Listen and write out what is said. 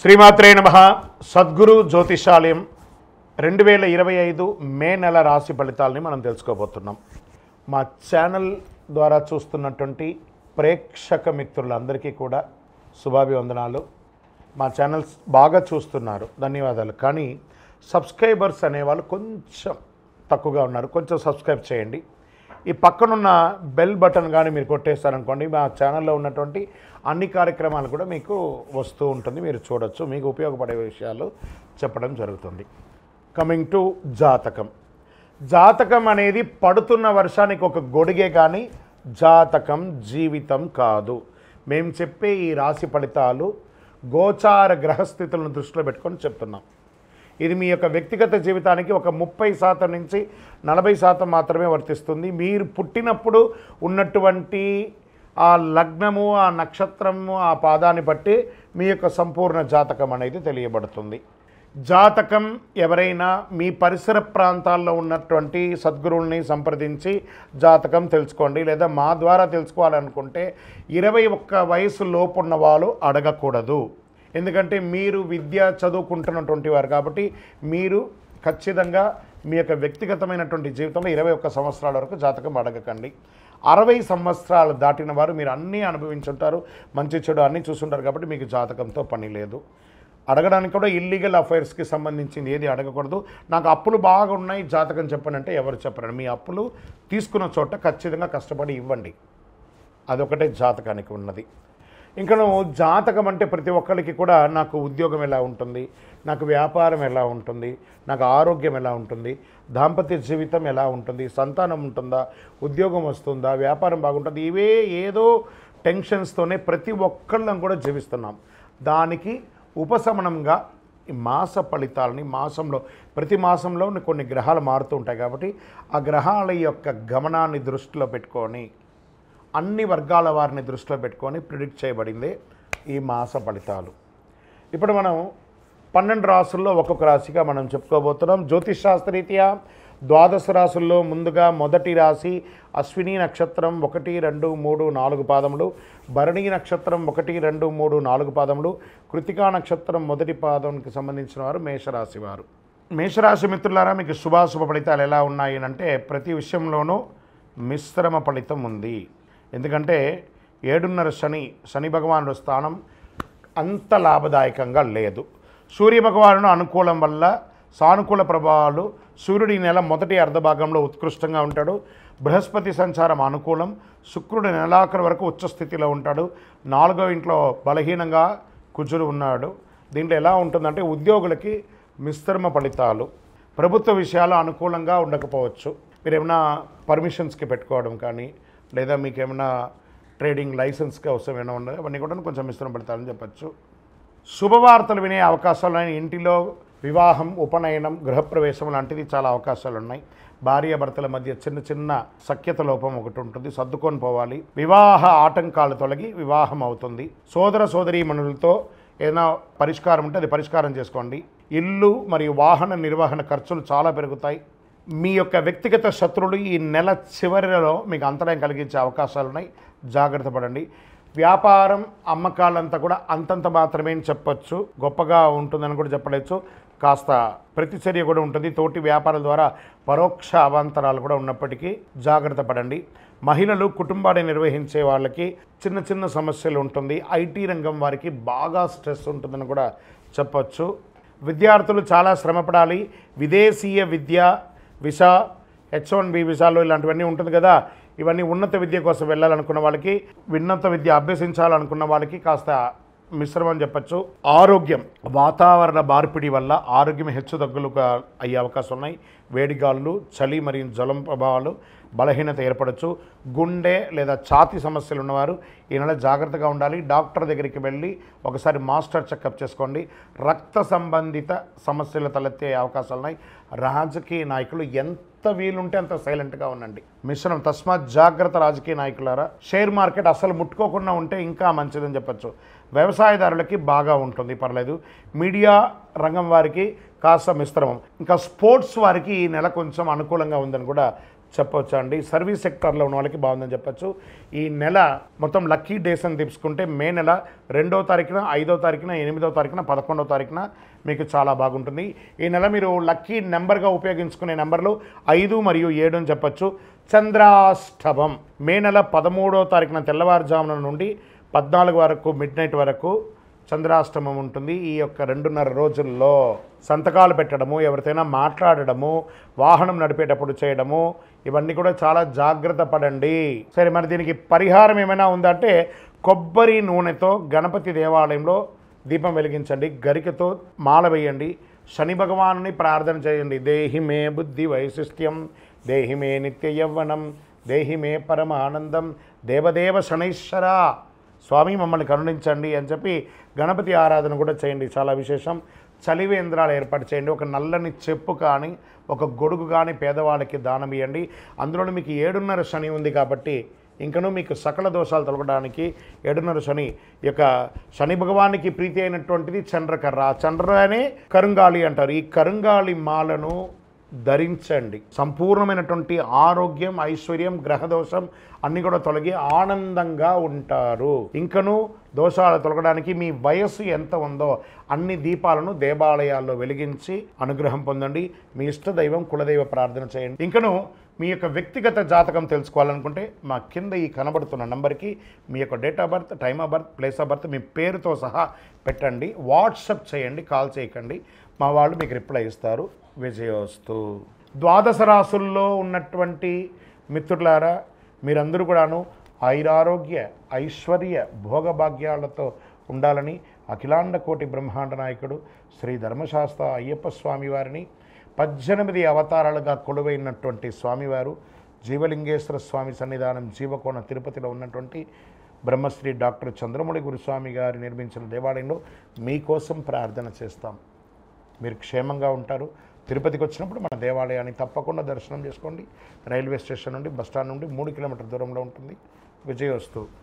శ్రీమాత్రే నమః. సద్గురు జ్యోతిషాలయం 2025 మే నెల రాశి ఫలితాలని మనం తెలుసుకోబోతున్నాం. మా ఛానల్ ద్వారా చూస్తున్నటువంటి ప్రేక్షక మిత్రులందరికీ కూడా శుభాభివందనాలు. మా ఛానల్స్ బాగా చూస్తున్నారు, ధన్యవాదాలు. కానీ సబ్స్క్రైబర్స్ అనేవాళ్ళు కొంచెం తక్కువగా ఉన్నారు, కొంచెం సబ్స్క్రైబ్ చేయండి. ఈ పక్కనున్న బెల్ బటన్ కానీ మీరు కొట్టేస్తారనుకోండి, మా ఛానల్లో ఉన్నటువంటి అన్ని కార్యక్రమాలు కూడా మీకు వస్తూ ఉంటుంది, మీరు చూడొచ్చు. మీకు ఉపయోగపడే విషయాలు చెప్పడం జరుగుతుంది. కమింగ్ టు జాతకం. జాతకం అనేది పడుతున్న వర్షానికి ఒక గొడుగే కానీ జాతకం జీవితం కాదు. మేము చెప్పే ఈ రాశి ఫలితాలు గోచార గ్రహస్థితులను దృష్టిలో పెట్టుకొని చెప్తున్నాం. ఇది మీ యొక్క వ్యక్తిగత జీవితానికి ఒక 30% నుంచి 40% మాత్రమే వర్తిస్తుంది. మీరు పుట్టినప్పుడు ఉన్నటువంటి ఆ లగ్నము, ఆ నక్షత్రము, ఆ పాదాన్ని బట్టి మీ యొక్క సంపూర్ణ జాతకం అనేది తెలియబడుతుంది. జాతకం ఎవరైనా మీ పరిసర ప్రాంతాల్లో ఉన్నటువంటి సద్గురువుల్ని సంప్రదించి జాతకం తెలుసుకోండి. లేదా మా ద్వారా తెలుసుకోవాలనుకుంటే 21 వయసు లోపు ఉన్న వాళ్ళు అడగకూడదు. ఎందుకంటే మీరు విద్య చదువుకుంటున్నటువంటి వారు కాబట్టి మీరు ఖచ్చితంగా మీ యొక్క వ్యక్తిగతమైనటువంటి జీవితంలో 21 సంవత్సరాల వరకు జాతకం అడగకండి. 60 సంవత్సరాలు దాటిన వారు మీరు అన్నీ అనుభవించుంటారు, మంచి చెడు అన్నీ చూసుంటారు కాబట్టి మీకు జాతకంతో పని లేదు. అడగడానికి కూడా ఇల్లీగల్ అఫైర్స్కి సంబంధించింది ఏది అడగకూడదు. నాకు అప్పులు బాగా ఉన్నాయి, జాతకం చెప్పనంటే ఎవరు చెప్పరండి. మీ అప్పులు తీసుకున్న చోట ఖచ్చితంగా కష్టపడి ఇవ్వండి, అదొకటే జాతకానికి ఉన్నది. ఇంకా నువ్వు జాతకం అంటే ప్రతి ఒక్కరికి కూడా నాకు ఉద్యోగం ఎలా ఉంటుంది, నాకు వ్యాపారం ఎలా ఉంటుంది, నాకు ఆరోగ్యం ఎలా ఉంటుంది, దాంపత్య జీవితం ఎలా ఉంటుంది, సంతానం ఉంటుందా, ఉద్యోగం వస్తుందా, వ్యాపారం బాగుంటుంది, ఇవే ఏదో టెన్షన్స్తోనే ప్రతి ఒక్కళ్ళం కూడా జీవిస్తున్నాం. దానికి ఉపశమనంగా ఈ మాస ఫలితాలని మాసంలో ప్రతి మాసంలో కొన్ని గ్రహాలు మారుతూ ఉంటాయి కాబట్టి ఆ గ్రహాల యొక్క గమనాన్ని దృష్టిలో పెట్టుకొని అన్ని వర్గాల వారిని దృష్టిలో పెట్టుకొని ప్రిడిక్ట్ చేయబడింది ఈ మాస ఫలితాలు. ఇప్పుడు మనం 12 రాసుల్లో ఒక్కొక్క రాశిగా మనం చెప్పుకోబోతున్నాం. జ్యోతిష్ శాస్త్రరీత్యా 12 రాసుల్లో ముందుగా మొదటి రాశి అశ్విని నక్షత్రం 1, 2, 3, 4 పాదములు, భరణి నక్షత్రం 1, 2, 3, 4 పాదములు, కృతికా నక్షత్రం మొదటి పాదంకి సంబంధించిన వారు మేషరాశి వారు. మేషరాశి మిత్రులారా, మీకు శుభాశుభ ఫలితాలు ఎలా ఉన్నాయి అంటే ప్రతి విషయంలోనూ మిశ్రమ ఫలితం ఉంది. ఎందుకంటే 7.5 శని భగవానుడు స్థానం అంత లాభదాయకంగా లేదు. సూర్యభగవానుడు అనుకూలం వల్ల సానుకూల ప్రభావాలు. సూర్యుడి నెల మొదటి అర్ధభాగంలో ఉత్కృష్టంగా ఉంటాడు. బృహస్పతి సంచారం అనుకూలం. శుక్రుడు నెలాఖరు వరకు ఉచ్చస్థితిలో ఉంటాడు. 4వ ఇంట్లో బలహీనంగా కుజుడు ఉన్నాడు. దీంట్లో ఎలా ఉంటుందంటే ఉద్యోగులకి మిశ్రమ ఫలితాలు. ప్రభుత్వ విషయాలు అనుకూలంగా ఉండకపోవచ్చు. మీరు ఏమైనా పర్మిషన్స్కి పెట్టుకోవడం కానీ లేదా మీకు ఏమైనా ట్రేడింగ్ లైసెన్స్కి అవసరం ఏమైనా ఉండదు, అవన్నీ కూడా కొంచెం మిశ్రమ ఫలితాలని చెప్పచ్చు. శుభవార్తలు వినే అవకాశాలు ఉన్నాయి. ఇంటిలో వివాహం, ఉపనయనం, గృహప్రవేశం లాంటిది చాలా అవకాశాలు ఉన్నాయి. భార్యాభర్తల మధ్య చిన్న చిన్న సఖ్యత లోపం ఒకటి ఉంటుంది, సర్దుకొని పోవాలి. వివాహ ఆటంకాలు తొలగి వివాహం అవుతుంది. సోదర సోదరీమణులతో ఏదైనా పరిష్కారం ఉంటే అది పరిష్కారం చేసుకోండి. ఇల్లు మరియు వాహన నిర్వహణ ఖర్చులు చాలా పెరుగుతాయి. మీ యొక్క వ్యక్తిగత శత్రువులు ఈ నెల చివరిలో మీకు అంతరాయం కలిగించే అవకాశాలు ఉన్నాయి, జాగ్రత్త పడండి. వ్యాపారం, అమ్మకాలంతా కూడా అంతంత మాత్రమే చెప్పచ్చు, గొప్పగా ఉంటుందని కూడా చెప్పలేచ్చు. కాస్త ప్రతిచర్య కూడా ఉంటుంది. తోటి వ్యాపారాల ద్వారా పరోక్ష అవాంతరాలు కూడా ఉన్నప్పటికీ జాగ్రత్త పడండి. మహిళలు కుటుంబాన్ని నిర్వహించే వాళ్ళకి చిన్న చిన్న సమస్యలు ఉంటుంది. ఐటీ రంగం వారికి బాగా స్ట్రెస్ ఉంటుందని కూడా చెప్పచ్చు. విద్యార్థులు చాలా శ్రమపడాలి. విదేశీయ విద్య, వీసా, H1B వీసాలు ఇలాంటివన్నీ ఉంటుంది కదా, ఇవన్నీ ఉన్నత విద్య కోసం వెళ్ళాలనుకున్న వాళ్ళకి, ఉన్నత విద్య అభ్యసించాలనుకున్న వాళ్ళకి కాస్త మిశ్రమం చెప్పచ్చు. ఆరోగ్యం, వాతావరణ మార్పిడి వల్ల ఆరోగ్యం హెచ్చుతగ్గులుగా అయ్యే అవకాశం ఉన్నాయి. వేడిగాళ్ళు, చలి మరియు జ్వరం ప్రభావాలు, బలహీనత ఏర్పడవచ్చు. గుండె లేదా ఛాతీ సమస్యలు ఉన్నవారు ఈ నెల జాగ్రత్తగా ఉండాలి. డాక్టర్ దగ్గరికి వెళ్ళి ఒకసారి మాస్టర్ చెకప్ చేసుకోండి. రక్త సంబంధిత సమస్యలు తలెత్తే అవకాశాలు ఉన్నాయి. రాజకీయ నాయకులు ఎంత వీలుంటే అంత సైలెంట్గా ఉండండి. మిశ్రమం, తస్మాత్ జాగ్రత్త రాజకీయ నాయకులారా. షేర్ మార్కెట్ అసలు ముట్టుకోకుండా ఉంటే ఇంకా మంచిదని చెప్పచ్చు. వ్యవసాయదారులకి బాగా ఉంటుంది, పర్లేదు. మీడియా రంగం వారికి కాస్త మిశ్రమం. ఇంకా స్పోర్ట్స్ వారికి ఈ నెల కొంచెం అనుకూలంగా ఉందని కూడా చెప్పొచ్చు అండి. సర్వీస్ సెక్టార్లో ఉన్న వాళ్ళకి బాగుందని చెప్పొచ్చు. ఈ నెల మొత్తం లక్కీ డేస్ అని తీసుకుంటే మే నెల 2వ తారీఖున, 5వ తారీఖున, 8వ తారీఖున, 11వ తారీఖున మీకు చాలా బాగుంటుంది. ఈ నెల మీరు లక్కీ నెంబర్గా ఉపయోగించుకునే నెంబర్లు 5 మరియు 7 అని చెప్పొచ్చు. చంద్రాష్టమం మే నెల 13వ తారీఖున తెల్లవారుజామున నుండి 14 వరకు మిడ్నైట్ వరకు చంద్రాష్టమం ఉంటుంది. ఈ యొక్క 2.5 రోజుల్లో సంతకాలు పెట్టడము, ఎవరితోనైనా మాట్లాడడము, వాహనం నడిపేటప్పుడు చేయడము, ఇవన్నీ కూడా చాలా జాగ్రత్త పడండి. సరే, మరి దీనికి పరిహారం ఏమైనా ఉందంటే కొబ్బరి నూనెతో గణపతి దేవాలయంలో దీపం వెలిగించండి, గరికతో మాల వేయండి, శని భగవానుని ప్రార్థన చేయండి. దేహి మే బుద్ధి వైశిష్ట్యం, దేహి మే నిత్య యవ్వనం, దేహి మే పరమానందం, దేవదేవ శనైశ్వర స్వామి మమ్మల్ని కరుణించండి అని చెప్పి గణపతి ఆరాధన కూడా చేయండి. చాలా విశేషం. చలివేంద్రాలు ఏర్పాటు చేయండి. ఒక నల్లని చెప్పు కానీ, ఒక గొడుగు కానీ పేదవాళ్ళకి దానం ఇవ్వండి. అందులో మీకు 7.5 శని ఉంది కాబట్టి ఇంకనూ మీకు సకల దోషాలు తొలగడానికి 7.5 శని యొక్క శని భగవానికి ప్రీతి అయినటువంటిది చంద్రకర్ర. చంద్రనే కరుంగాళి అంటారు. ఈ కరుంగాళి మాలను ధరించండి. సంపూర్ణమైనటువంటి ఆరోగ్యం, ఐశ్వర్యం, గ్రహదోషం అన్నీ కూడా తొలగి ఆనందంగా ఉంటారు. ఇంకనూ దోషాలు తొలగడానికి మీ వయస్సు ఎంత ఉందో అన్ని దీపాలను దేవాలయాల్లో వెలిగించి అనుగ్రహం పొందండి. మీ ఇష్టదైవం కులదైవ ప్రార్థన చేయండి. ఇంకనూ మీ యొక్క వ్యక్తిగత జాతకం తెలుసుకోవాలనుకుంటే మా కింద ఈ కనబడుతున్న నంబర్కి మీ యొక్క date of birth, time of birth, place of birth, మీ పేరుతో సహా పెట్టండి. వాట్సప్ చేయండి, కాల్ చేయకండి. మా వాళ్ళు మీకు రిప్లై ఇస్తారు. విజయోస్తు. ద్వాదశ రాసుల్లో ఉన్నటువంటి మిత్రులారా, మీరందరూ కూడాను ఆయురారోగ్య, ఐశ్వర్య, భోగభాగ్యాలతో ఉండాలని అఖిలాండ కోటి బ్రహ్మాండ నాయకుడు శ్రీ ధర్మశాస్త్ర అయ్యప్ప స్వామి వారిని 18 అవతారాలుగా కొలువైనటువంటి స్వామివారు జీవలింగేశ్వర స్వామి సన్నిధానం జీవకోణ తిరుపతిలో ఉన్నటువంటి బ్రహ్మశ్రీ డాక్టర్ చంద్రమౌళి గురుస్వామి గారు నిర్మించిన దేవాలయంలో మీకోసం ప్రార్థన చేస్తాం. మీరు క్షేమంగా ఉంటారు. తిరుపతికి వచ్చినప్పుడు మన దేవాలయాన్ని తప్పకుండా దర్శనం చేసుకోండి. రైల్వే స్టేషన్ నుండి, బస్టాండ్ నుండి 3 కిలోమీటర్ల దూరంలో ఉంటుంది. విజయోస్తు.